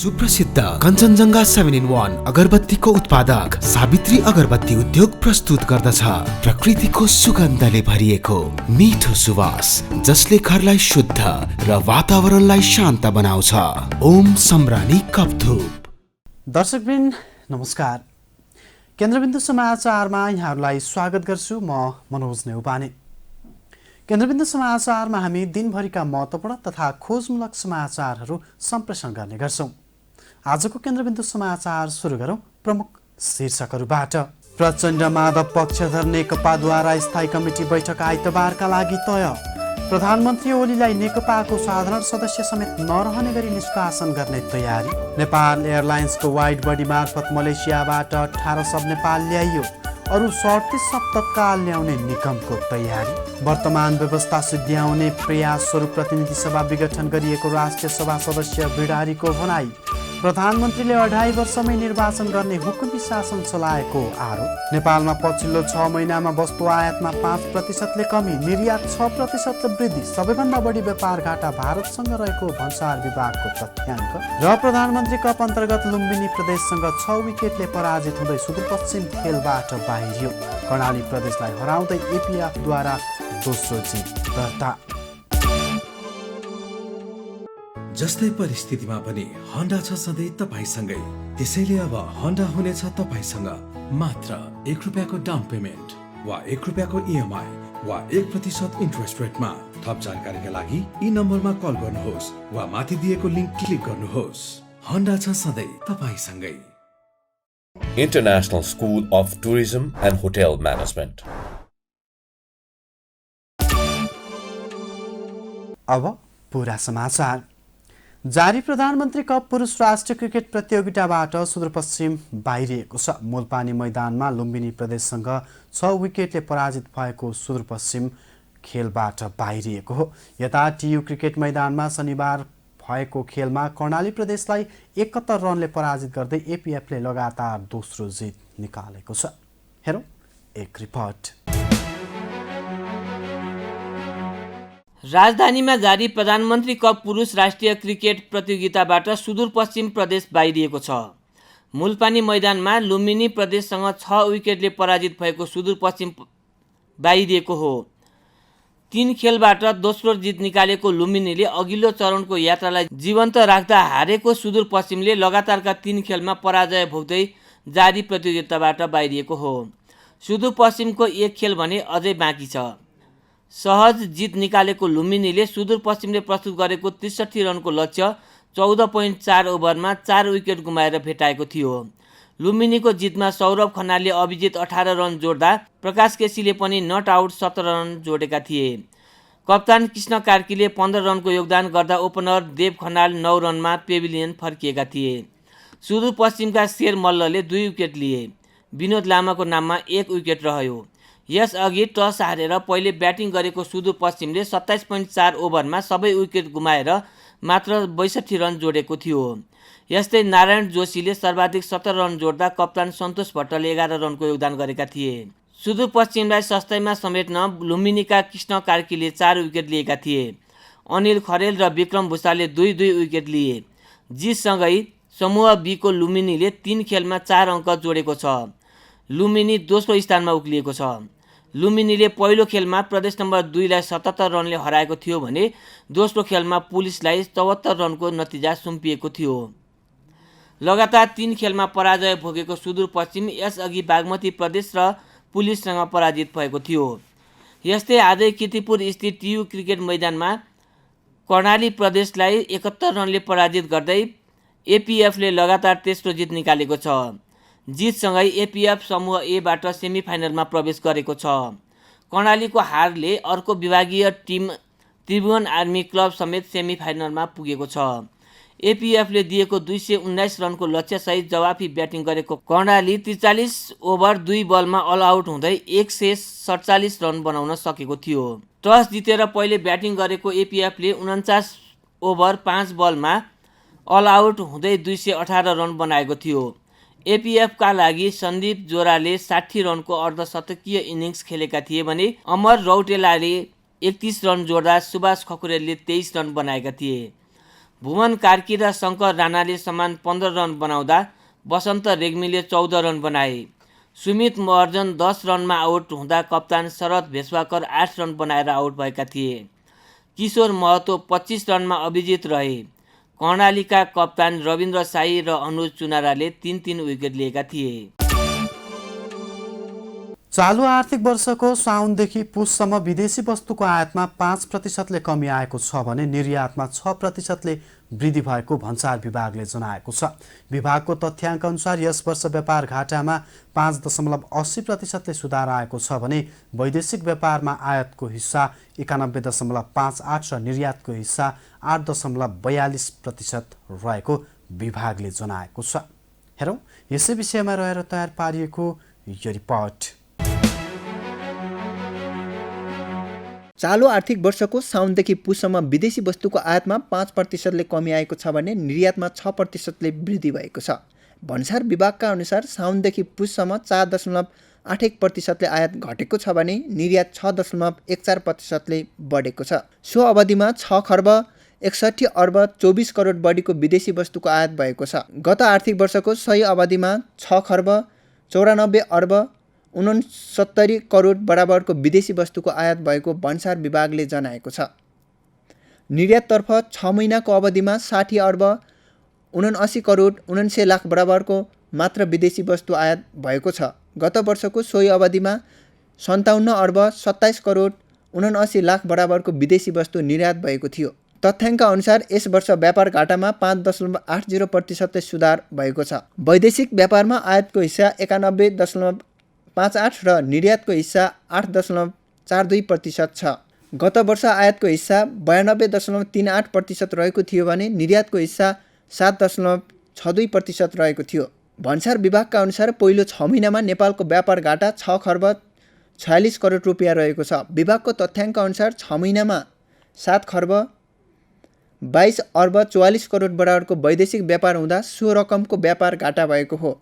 सुप्रसिद्ध कञ्चनजङ्घा 7-in-1 अगरबत्तीको उत्पादक सावित्री अगरबत्ती उद्योग प्रस्तुत गर्दछ प्रकृतिको सुगन्धले भरिएको मिठो सुवास जसले घरलाई शुद्ध र वातावरणलाई शान्त बनाउँछ। ओम सम्रानी कपधूप। दर्शकवृन्द नमस्कार, केन्द्रबिन्दु समाचारमा यहाँहरूलाई स्वागत गर्छु। म मनोज नेउपाने। केन्द्रबिन्दु समाचारमा हामी दिनभरिका महत्त्वपूर्ण तथा खोजमूलक समाचारहरू सम्प्रेषण गर्ने गर्छौं। आजको केन्द्रबिन्दु समाचार सुरु गरौं प्रमुख शीर्षकहरूबाट। प्रचण्ड माधव पक्षधर नेकपाद्वारा स्थायी कमिटी बैठक आइतबारका लागि तय। प्रधानमन्त्री ओलीलाई नेकपाको साधारण सदस्य समेत नरहने गरी निष्कासन गर्ने तयारी। नेपाल एयरलाइन्सको वाइड बडी मार्फत मलेसियाबाट 18 सब नेपाल ल्याइयो। अरू 37 सब तत्काल ल्याउने निगमको तयारी। वर्तमान व्यवस्था सिद्ध्याउने प्रयास स्वरूप प्रतिनिधि सभा विघटन गरिएको राष्ट्रिय सभा सदस्य भिडारीको भनाई। प्रधानमन्त्रीले 2.5 वर्षमै निर्वाचन गर्ने हुकुमी शासन चलाएको आरोप। नेपालमा पछिल्लो 6 महिनामा वस्तु आयातमा 5%ले कमी, निर्यात 6%ले वृद्धि। सबैभन्दा बढी व्यापार घाटा भारतसँग रहेको भन्सार विभागको तथ्याङ्क। र प्रधानमन्त्री कप अन्तर्गत लुम्बिनी प्रदेशसँग 6 विकेटले पराजित हुँदै सुदूरपश्चिम खेलबाट बाहिरियो। कर्णाली प्रदेशलाई हराउँदै एपीएफद्वारा दोस्रो जित दर्ता। जस्तै परिस्थितिमा पनि होन्डा छ सधैँ तपाईसँगै। त्यसैले अब होन्डा हुनेछ तपाईसँग मात्र 1 रुपियाँको डाउन पेमेन्ट वा 1 रुपियाँको इएमआई वा 1% इन्ट्रेस्ट रेटमा। थप जानकारीका लागि यी नम्बरमा कल गर्नुहोस् वा माथि दिएको लिङ्क क्लिक गर्नुहोस्। होन्डा छ सधैँ तपाईसँगै। International School of Tourism and Hotel Management. अब पूरा समाचार। जारी प्रधानमन्त्री कप पुरुष राष्ट्रिय क्रिकेट प्रतियोगिताबाट सुदूरपश्चिम बाहिरिएको छ। मूलपानी मैदानमा लुम्बिनी प्रदेशसँग 6 विकेटले पराजित भएको सुदूरपश्चिम खेलबाट बाहिरिएको हो। यता टियु क्रिकेट मैदानमा शनिबार भएको खेलमा कर्णाली प्रदेशलाई 71 रनले पराजित गर्दै एपीएफले लगातार दोस्रो जित निकालेको छ। हेरौँ एक रिपोर्ट। राजधानीमा जारी प्रधानमन्त्री कप पुरुष राष्ट्रिय क्रिकेट प्रतियोगिताबाट सुदूरपश्चिम प्रदेश बाहिरिएको छ। मूलपानी मैदानमा लुम्बिनी प्रदेशसँग 6 विकेटले पराजित भएको सुदूरपश्चिम बाहिरिएको हो। 3 खेलबाट दोस्रो जित निकालेको लुम्बिनीले अघिल्लो चरणको यात्रालाई जीवन्त राख्दा हारेको सुदूरपश्चिमले लगातारका 3 खेलमा पराजय भोग्दै जारी प्रतियोगिताबाट बाहिरिएको हो। सुदूरपश्चिमको 1 खेल भने अझै बाँकी छ। सहज जित निकालेको लुम्बिनीले सुदूरपश्चिमले प्रस्तुत गरेको 63 रनको लक्ष्य 14.4 ओभरमा 4 विकेट गुमाएर भेटाएको थियो। लुम्बिनीको जितमा सौरभ खनालले अभिजित 18 रन जोड्दा प्रकाश केसीले पनि नट आउट 17 रन जोडेका थिए। कप्तान कृष्ण कार्कीले 15 रनको योगदान गर्दा ओपनर देव खनाल 9 रनमा पेभिलियन फर्किएका थिए। सुदूरपश्चिमका शेर मल्लले 2 विकेट लिए। विनोद लामाको नाममा 1 विकेट रह्यो। यसअघि टस हारेर पहिले ब्याटिङ गरेको सुदूरपश्चिमले 27.4 ओभरमा सबै विकेट गुमाएर मात्र 62 रन जोडेको थियो। यस्तै नारायण जोशीले सर्वाधिक 17 रन जोड्दा कप्तान सन्तोष भट्टले 11 रनको योगदान गरेका थिए। सुदूरपश्चिमलाई सस्तैमा समेट्न लुम्बिनीका कृष्ण कार्कीले 4 विकेट लिएका थिए। अनिल खरेल र विक्रम भूषालले 2-2 विकेट लिए। जितसँगै समूह बीको लुम्बिनीले 3 खेलमा 4 अङ्क जोडेको छ। लुम्बिनी दोस्रो स्थानमा उक्लिएको छ। लुम्बिनीले पहिलो खेलमा प्रदेश नम्बर 2 लाई 77 रनले हराएको थियो भने दोस्रो खेलमा पुलिसलाई 74 रनको नतिजा सुम्पिएको थियो। लगातार 3 खेलमा पराजय भोगेको सुदूरपश्चिम यसअघि बागमती प्रदेश र पुलिससँग पराजित भएको थियो। यस्तै आजै कीर्तिपुर स्थित टियु क्रिकेट मैदानमा कर्णाली प्रदेशलाई 71 रनले पराजित गर्दै एपीएफले लगातार तेस्रो जित निकालेको छ। जितसँगै एपीएफ समूह एबाट सेमिफाइनलमा प्रवेश गरेको छ। कर्णालीको हारले अर्को विभागीय टिम त्रिभुवन आर्मी क्लब समेत सेमिफाइनलमा पुगेको छ। एपीएफले दिएको 219 रनको लक्ष्यसहित जवाफी ब्याटिङ गरेको कर्णाली 43 ओभर 2 बलमा अल आउट हुँदै 147 रन बनाउन सकेको थियो। टस जितेर पहिले ब्याटिङ गरेको एपीएफले 49 ओभर 5 बलमा अल आउट हुँदै 218 रन बनाएको थियो। एपीएफका लागि सन्दीप जोराले 60 रनको अर्धशतकीय इनिङ्स खेलेका थिए भने अमर रौटेलाले 31 रन जोड्दा सुभाष खकुरेलले 23 रन बनाएका थिए। भुवन कार्की र शङ्कर राणाले समान 15 रन बनाउँदा बसन्त रेग्मीले 14 रन बनाए। सुमित महर्जन 10 रनमा आउट हुँदा कप्तान शरद भेष्वाकर 8 रन बनाएर आउट भएका थिए। किशोर महतो 25 रनमा अभिजित रहे। कर्णालीका कप्तान रविन्द्र साई र अनुज चुनाराले 3-3 विकेट लिएका थिए। चालु आर्थिक वर्षको साउनदेखि पुससम्म विदेशी वस्तुको आयातमा 5%ले कमी आएको छ भने निर्यातमा 6%ले वृद्धि भएको भन्सार विभागले जनाएको छ। विभागको तथ्याङ्क अनुसार यस वर्ष व्यापार घाटामा 5.80%ले सुधार आएको छ भने वैदेशिक व्यापारमा आयातको हिस्सा 91.58 र निर्यातको हिस्सा 8.42% रहेको विभागले जनाएको छ। हेरौँ यसै विषयमा रहेर तयार पारिएको यो रिपोर्ट। चालु आर्थिक वर्षको साउनदेखि पुससम्म विदेशी वस्तुको आयातमा 5%ले कमी आएको छ भने निर्यातमा 6%ले वृद्धि भएको छ। भन्सार विभागका अनुसार साउनदेखि पुससम्म 4.81%ले आयात घटेको छ भने निर्यात 6.14%ले बढेको छ। सो अवधिमा 6 खर्ब 61 अर्ब 24 करोड बढीको विदेशी वस्तुको आयात भएको छ। गत आर्थिक वर्षको सही अवधिमा 6 खर्ब 94 अर्ब 69 करोड बराबरको विदेशी वस्तुको आयात भएको भन्सार विभागले जनाएको छ। निर्याततर्फ 6 महिनाको अवधिमा 60 अर्ब 79 करोड 79 लाख बराबरको मात्र विदेशी वस्तु आयात भएको छ। गत वर्षको सोही अवधिमा 57 अर्ब 27 करोड 79 लाख बराबरको विदेशी वस्तु निर्यात भएको थियो। तथ्याङ्क अनुसार यस वर्ष व्यापार घाटामा 5.80% सुधार भएको छ। वैदेशिक व्यापारमा आयातको हिस्सा 91.58 र निर्यातको हिस्सा 8.42% छ। गत वर्ष आयातको हिस्सा 92.38% रहेको थियो भने निर्यातको हिस्सा 7.62% रहेको थियो। भन्सार विभागका अनुसार पहिलो 6 महिनामा नेपालको व्यापार घाटा 6 खर्ब 46 करोड रुपियाँ रहेको छ। विभागको तथ्याङ्क अनुसार 6 महिनामा 7 खर्ब 22 अर्ब 44 करोड बराबरको वैदेशिक व्यापार हुँदा सो रकमको व्यापार घाटा भएको हो।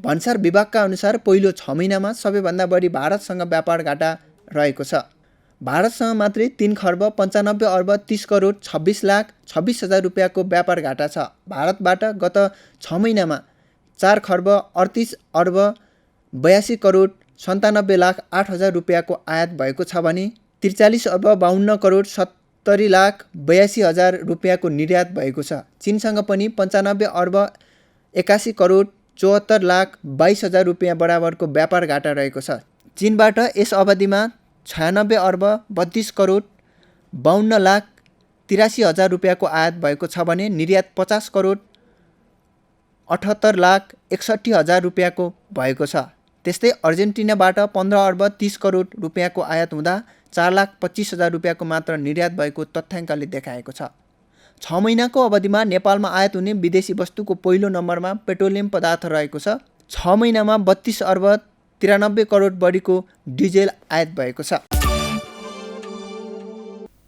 भन्सार विभागका अनुसार पहिलो 6 महिनामा सबैभन्दा बढी भारतसँग व्यापार घाटा रहेको छ। भारतसँग मात्रै 3 खर्ब 95 अर्ब 30 करोड 26 लाख 26 हजार रुपियाँको व्यापार घाटा छ। भारतबाट गत 6 महिनामा 4 खर्ब 38 अर्ब 82 करोड 97 लाख 8 हजार रुपियाँको आयात भएको छ भने 43 अर्ब 52 करोड 70 लाख 82 हजार रुपियाँको निर्यात भएको छ। चीनसँग पनि 95 अर्ब 81 करोड 74 लाख 22 हजार रुपियाँ बराबरको व्यापार घाटा रहेको छ। चीनबाट यस अवधिमा 96 अर्ब 32 करोड 52 लाख 83 हजार रुपियाँको आयात भएको छ भने निर्यात 50 करोड 78 लाख 61 हजार रुपियाँको भएको छ। त्यस्तै अर्जेन्टिनाबाट 15 अर्ब 30 करोड रुपियाँको आयात हुँदा 4 लाख 25 हजार रुपियाँको मात्र निर्यात भएको तथ्याङ्कले देखाएको छ। 6 महिनाको अवधिमा नेपालमा आयात हुने विदेशी वस्तुको पहिलो नम्बरमा पेट्रोलियम पदार्थ रहेको छ। 6 महिनामा 32 अर्ब 93 करोड बढीको डिजेल आयात भएको छ।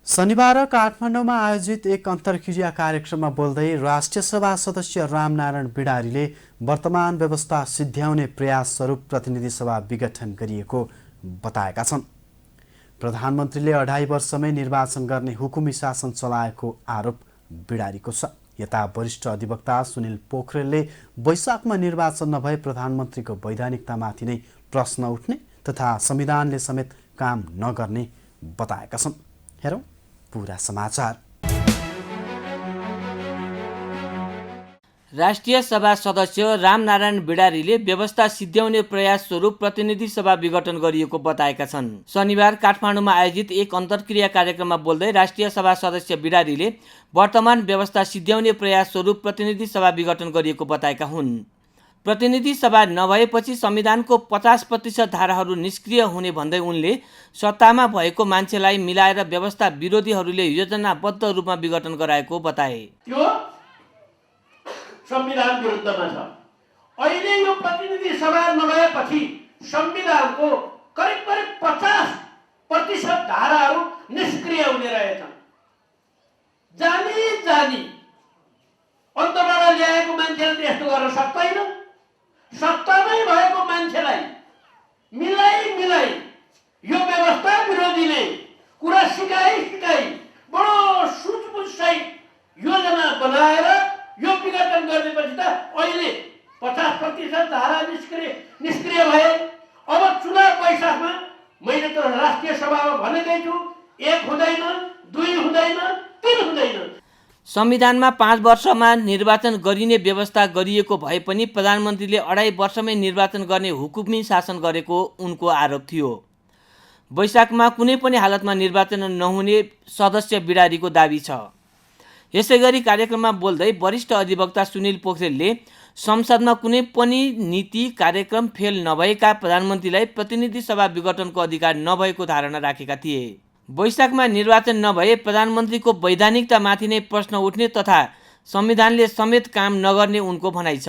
शनिबार काठमाडौँमा आयोजित एक अन्तर्क्रिया कार्यक्रममा बोल्दै राष्ट्रिय सभा सदस्य रामनारायण बिडारीले वर्तमान व्यवस्था सिद्ध्याउने प्रयास स्वरूप प्रतिनिधि सभा विघटन गरिएको बताएका छन्। प्रधानमन्त्रीले 2.5 वर्षमै निर्वाचन गर्ने हुकुमी शासन चलाएको आरोप बिडारीको छ। यता वरिष्ठ अधिवक्ता सुनिल पोखरेलले वैशाखमा निर्वाचन नभए प्रधानमन्त्रीको वैधानिकतामाथि नै प्रश्न उठ्ने तथा संविधानले समेत काम नगर्ने बताएका छन्। हेरौँ पूरा समाचार। राष्ट्रिय सभा सदस्य रामनारायण बिडारीले व्यवस्था सिद्ध्याउने प्रयास स्वरूप प्रतिनिधि सभा विघटन गरिएको बताएका छन्। शनिबार काठमाडौँमा आयोजित एक अन्तर्क्रिया कार्यक्रममा बोल्दै राष्ट्रिय सभा सदस्य बिडारीले वर्तमान व्यवस्था सिद्ध्याउने प्रयास स्वरूप प्रतिनिधि सभा विघटन गरिएको बताएका हुन्। प्रतिनिधि सभा नभएपछि संविधानको 50% धाराहरू निष्क्रिय हुने भन्दै उनले सत्तामा भएको मान्छेलाई मिलाएर व्यवस्था विरोधीहरूले योजनाबद्ध रूपमा विघटन गराएको बताए। संविधान विरुद्धमा छ। अहिले यो प्रतिनिधि सभा नभएपछि संविधानको करिब 50% धाराहरू निष्क्रिय हुने रहेछन्। जानी अन्तबाट ल्याएको मान्छेले त्यस्तो गर्न सक्दैन। सत्तामै भएको मान्छेलाई मिलाई यो व्यवस्था विरोधीले कुरा सिकाई बडो सुझबुझसहित योजना गरिदिएपछि त अहिले 50% धारा निष्क्रिय भए। अब चुनाव वैशाखमा मैले त राष्ट्रिय सभामा भनेकै छु, 1 हुँदैन, 2 हुँदैन, 3 हुँदैन। संविधानमा 5 वर्षमा निर्वाचन गरिने व्यवस्था गरिएको भए पनि प्रधानमन्त्रीले 2.5 वर्षमै निर्वाचन गर्ने हुकुमी शासन गरेको उनको आरोप थियो। वैशाखमा कुनै पनि हालतमा निर्वाचन नहुने सदस्य बिडारीको दाबी छ। यसैगरी कार्यक्रममा बोल्दै वरिष्ठ अधिवक्ता सुनिल पोखरेलले संसदमा कुनै पनि नीति कार्यक्रम फेल नभएका प्रधानमन्त्रीलाई प्रतिनिधि सभा विघटनको अधिकार नभएको धारणा राखेका थिए। वैशाखमा निर्वाचन नभए प्रधानमन्त्रीको वैधानिकतामाथि नै प्रश्न उठ्ने तथा संविधानले समेत काम नगर्ने उनको भनाइ छ।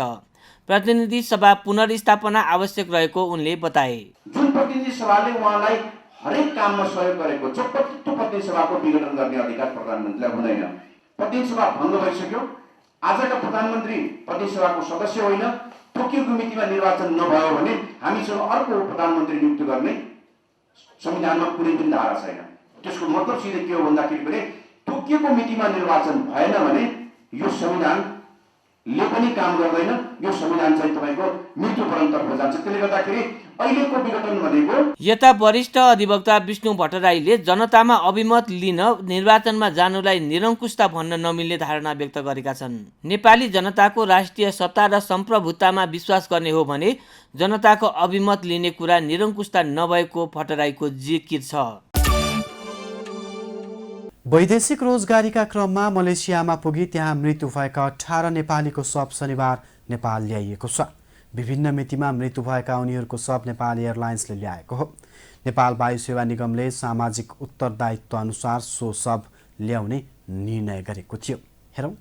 प्रतिनिधि सभा पुनर्स्थापना आवश्यक रहेको उनले बताए। जुन प्रतिनिधि सभाले उहाँलाई हरेक काममा सहयोग गरेको छ, त्यो प्रतिनिधि सभाको विघटन गर्ने अधिकार प्रधानमन्त्रीलाई हुँदैन। प्रतिनिधि सभा भङ्ग भइसक्यो। आजका प्रधानमन्त्री प्रतिनिधि सभाको सदस्य होइन। तोकिएको मितिमा निर्वाचन नभयो भने हामीसँग अर्को प्रधानमन्त्री नियुक्त गर्ने संविधानमा कुनै पनि धारा छैन। त्यसको मतलब सिधै के हो भन्दाखेरि पनि तोकिएको मितिमा निर्वाचन भएन भने यो संविधानले पनि काम गर्दैन। यो संविधान चाहिँ तपाईँको मृत्युपर्यन्ततर्फ जान्छ। त्यसले गर्दाखेरि अहिलेको विघटन भनेको। यता वरिष्ठ अधिवक्ता विष्णु भट्टराईले जनतामा अभिमत लिन निर्वाचनमा जानुलाई निरङ्कुशता भन्न नमिल्ने धारणा व्यक्त गरेका छन्। नेपाली जनताको राष्ट्रिय सत्ता र सम्प्रभुतामा विश्वास गर्ने हो भने जनताको अभिमत लिने कुरा निरङ्कुशता नभएको भट्टराईको जिकिर छ। वैदेशिक रोजगारीका क्रममा मलेसियामा पुगी त्यहाँ मृत्यु भएका 18 नेपालीको शव शनिबार नेपाल ल्याइएको छ। विभिन्न मितिमा मृत्यु भएका उनीहरूको शव नेपाल एयरलाइन्सले ल्याएको हो। नेपाल वायु सेवा निगमले सामाजिक उत्तरदायित्व अनुसार सो शव ल्याउने निर्णय गरेको थियो। हेरौँ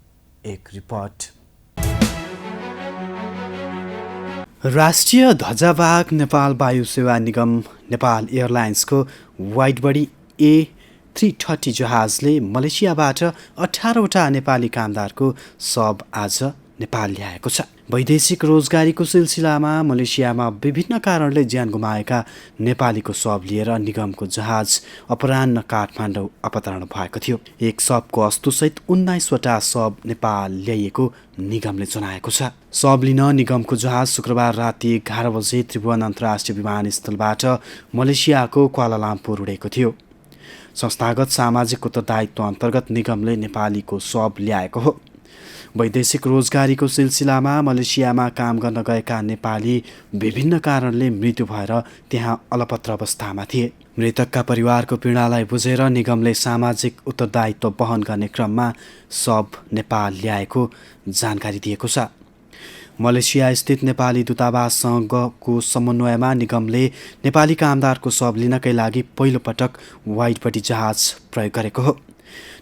एक रिपोर्ट। राष्ट्रिय ध्वजावाहक नेपाल वायु सेवा निगम नेपाल एयरलाइन्सको वाइडबडी A330 जहाजले मलेसियाबाट 18वटा नेपाली कामदारको शव आज नेपाल ल्याएको छ। वैदेशिक रोजगारीको सिलसिलामा मलेसियामा विभिन्न कारणले ज्यान गुमाएका नेपालीको शव लिएर निगमको जहाज अपराह्न काठमाडौँ अवतरण भएको थियो। एक शवको अस्तुसहित 19वटा शव नेपाल ल्याइएको निगमले जनाएको छ। शव लिन निगमको जहाज शुक्रबार राति 11 बजे त्रिभुवन अन्तर्राष्ट्रिय विमानस्थलबाट मलेसियाको क्वालालम्पुर उडेको थियो। संस्थागत सामाजिक उत्तरदायित्व अन्तर्गत निगमले नेपालीको शव ल्याएको हो। वैदेशिक रोजगारीको सिलसिलामा मलेसियामा काम गर्न गएका नेपाली विभिन्न कारणले मृत्यु भएर त्यहाँ अलपत्र अवस्थामा थिए। मृतकका परिवारको पीडालाई बुझेर निगमले सामाजिक उत्तरदायित्व वहन गर्ने क्रममा शव नेपाल ल्याएको जानकारी दिएको छ। मलेसिया स्थित नेपाली दूतावाससँगको समन्वयमा निगमले नेपाली कामदारको शव लिनकै लागि पहिलो पटक वाइडबडी जहाज प्रयोग गरेको हो।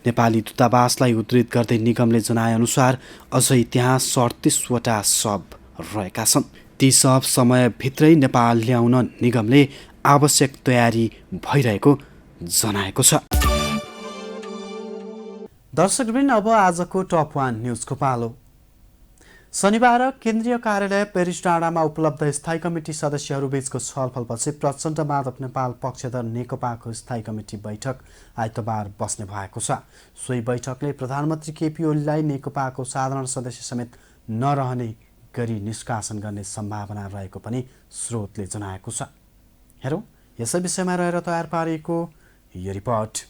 नेपाली दूतावासलाई उद्धृत गर्दै निगमले जनाएअनुसार अझै त्यहाँ 37वटा शव रहेका छन्। ती शव समयभित्रै नेपाल ल्याउन निगमले आवश्यक तयारी भइरहेको जनाएको छ। दर्शकवृन्द, अब आजको टप 1 न्युजको पालो। शनिबार केन्द्रीय कार्यालय पेरिस डाँडामा उपलब्ध स्थायी कमिटी सदस्यहरूबीचको छलफलपछि प्रचण्ड माधव नेपाल पक्षधर नेकपाको स्थायी कमिटी बैठक आइतबार बस्ने भएको छ। सोही बैठकले प्रधानमन्त्री केपी ओलीलाई नेकपाको साधारण सदस्य समेत नरहने गरी निष्कासन गर्ने सम्भावना रहेको पनि स्रोतले जनाएको छ। हेरौँ यसै विषयमा रहेर तयार पारिएको यो रिपोर्ट।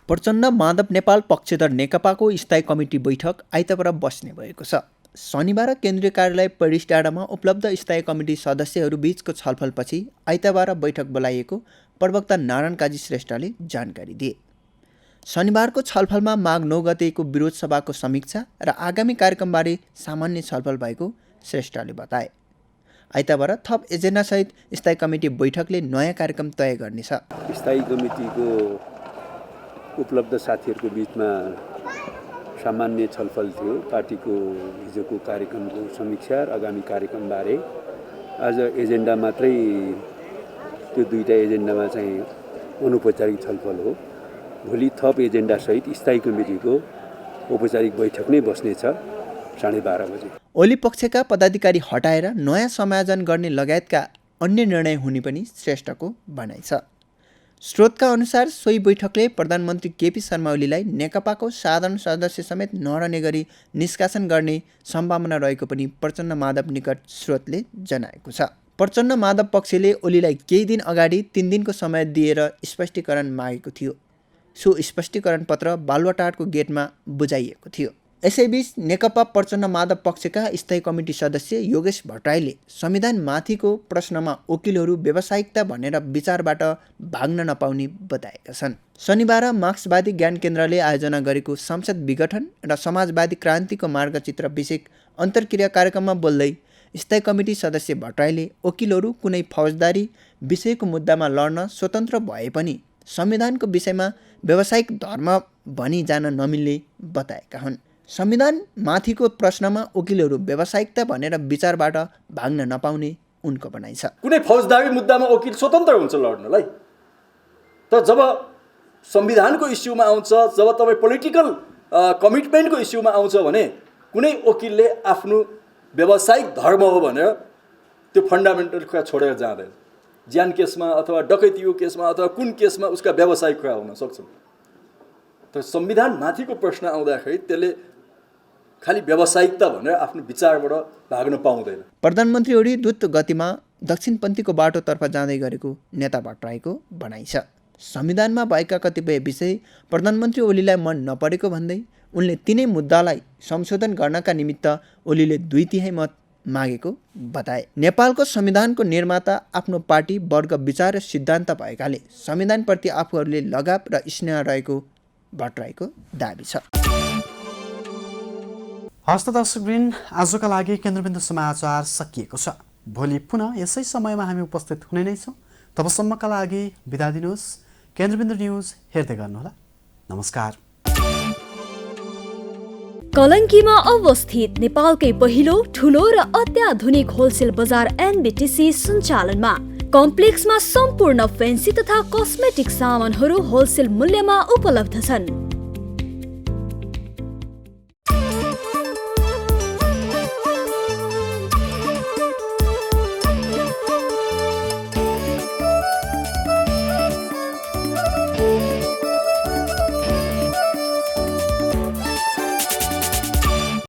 प्रचण्ड माधव नेपाल पक्षधर नेकपाको स्थायी कमिटी बैठक आइतबार बस्ने भएको छ। शनिबार केन्द्रीय कार्यालय पेरिस डाँडामा उपलब्ध स्थायी कमिटी सदस्यहरू बीचको छलफलपछि आइतबार बैठक बोलाइएको प्रवक्ता नारायण काजी श्रेष्ठले जानकारी दिए। शनिबारको छलफलमा माघ 9 गतेको विरोध सभाको समीक्षा र आगामी कार्यक्रमबारे सामान्य छलफल भएको श्रेष्ठले बताए। आइतबार थप एजेन्डासहित स्थायी कमिटी बैठकले नयाँ कार्यक्रम तय गर्नेछ। स्थायी कमिटीको उपलब्ध साथीहरूको बिचमा सामान्य छलफल थियो। पार्टीको हिजोको कार्यक्रमको समीक्षा र आगामी कार्यक्रमबारे आज एजेन्डा मात्रै, त्यो दुईटा एजेन्डामा चाहिँ अनौपचारिक छलफल हो। भोलि थप एजेन्डासहित स्थायी कमिटीको औपचारिक बैठक नै बस्नेछ 12:30 बजे। ओली पक्षका पदाधिकारी हटाएर नयाँ समायोजन गर्ने लगायतका अन्य निर्णय हुने पनि श्रेष्ठको भनाइ छ। स्रोतका अनुसार सोही बैठकले प्रधानमन्त्री केपी शर्मा ओलीलाई नेकपाको साधारण सदस्य समेत नरहने गरी निष्कासन गर्ने सम्भावना रहेको पनि प्रचण्ड माधव निकट स्रोतले जनाएको छ। प्रचण्ड माधव पक्षले ओलीलाई केही दिन अगाडि 3 दिनको समय दिएर स्पष्टीकरण मागेको थियो। सो स्पष्टीकरण पत्र बालुवाटारको गेटमा बुझाइएको थियो। यसैबीच नेकपा प्रचण्ड माधव पक्षका स्थायी कमिटी सदस्य योगेश भट्टराईले संविधानमाथिको प्रश्नमा वकिलहरू व्यावसायिकता भनेर विचारबाट भाग्न नपाउने बताएका छन्। शनिबार मार्क्सवादी ज्ञान केन्द्रले आयोजना गरेको संसद विघटन र समाजवादी क्रान्तिको मार्गचित्र विषयक अन्तर्क्रिया कार्यक्रममा बोल्दै स्थायी कमिटी सदस्य भट्टराईले वकिलहरू कुनै फौजदारी विषयको मुद्दामा लड्न स्वतन्त्र भए पनि संविधानको विषयमा व्यावसायिक धर्म भनी जान नमिल्ने बताएका हुन्। संविधान माथिको प्रश्नमा वकिलहरू व्यावसायिकता भनेर विचारबाट भाग्न नपाउने उनको भनाइ छ। कुनै फौजदारी मुद्दामा वकिल स्वतन्त्र हुन्छ लड्नलाई, तर जब संविधानको इस्युमा आउँछ, जब तपाईँ पोलिटिकल कमिटमेन्टको इस्युमा आउँछ भने कुनै वकिलले आफ्नो व्यावसायिक धर्म हो भनेर त्यो फन्डामेन्टल कुरा छोडेर जाँदैन। ज्यान केसमा अथवा डकैतीको केसमा अथवा कुन केसमा उसका व्यावसायिक कुरा हुन सक्छन्, तर संविधान माथिको प्रश्न आउँदाखेरि त्यसले खालि व्यावसायिकता भनेर आफ्नो विचारबाट भाग्न पाउँदैन। प्रधानमन्त्री ओली द्रुत गतिमा दक्षिणपन्थीको बाटोतर्फ जाँदै गरेको नेता भट्टराईको भनाइ छ। संविधानमा भएका कतिपय विषय प्रधानमन्त्री ओलीलाई मन नपरेको भन्दै उनले तिनै मुद्दालाई संशोधन गर्नका निमित्त ओलीले 2/3 मत मागेको बताए। नेपालको संविधानको निर्माता आफ्नो पार्टी, वर्ग, विचार र सिद्धान्त भएकाले संविधानप्रति आफूहरूले लगाव र स्नेह रहेको भट्टराईको दाबी छ। हस्त दर्शकवृन्द, आजका लागि केन्द्रबिन्दु समाचार सकिएको छ। भोलि पुनः यसै समयमा हामी उपस्थित हुने नै छौँ। तबसम्मका लागि बिदा दिनुहोस्। केन्द्रबिन्दु न्युज हेर्दै गर्नुहोला। नमस्कार। कलङ्कीमा अवस्थित नेपालकै पहिलो, ठुलो र अत्याधुनिक होलसेल बजार एनबिटिसी सञ्चालनमा कम्प्लेक्समा सम्पूर्ण फेन्सी तथा कस्मेटिक सामानहरू होलसेल मूल्यमा उपलब्ध छन्।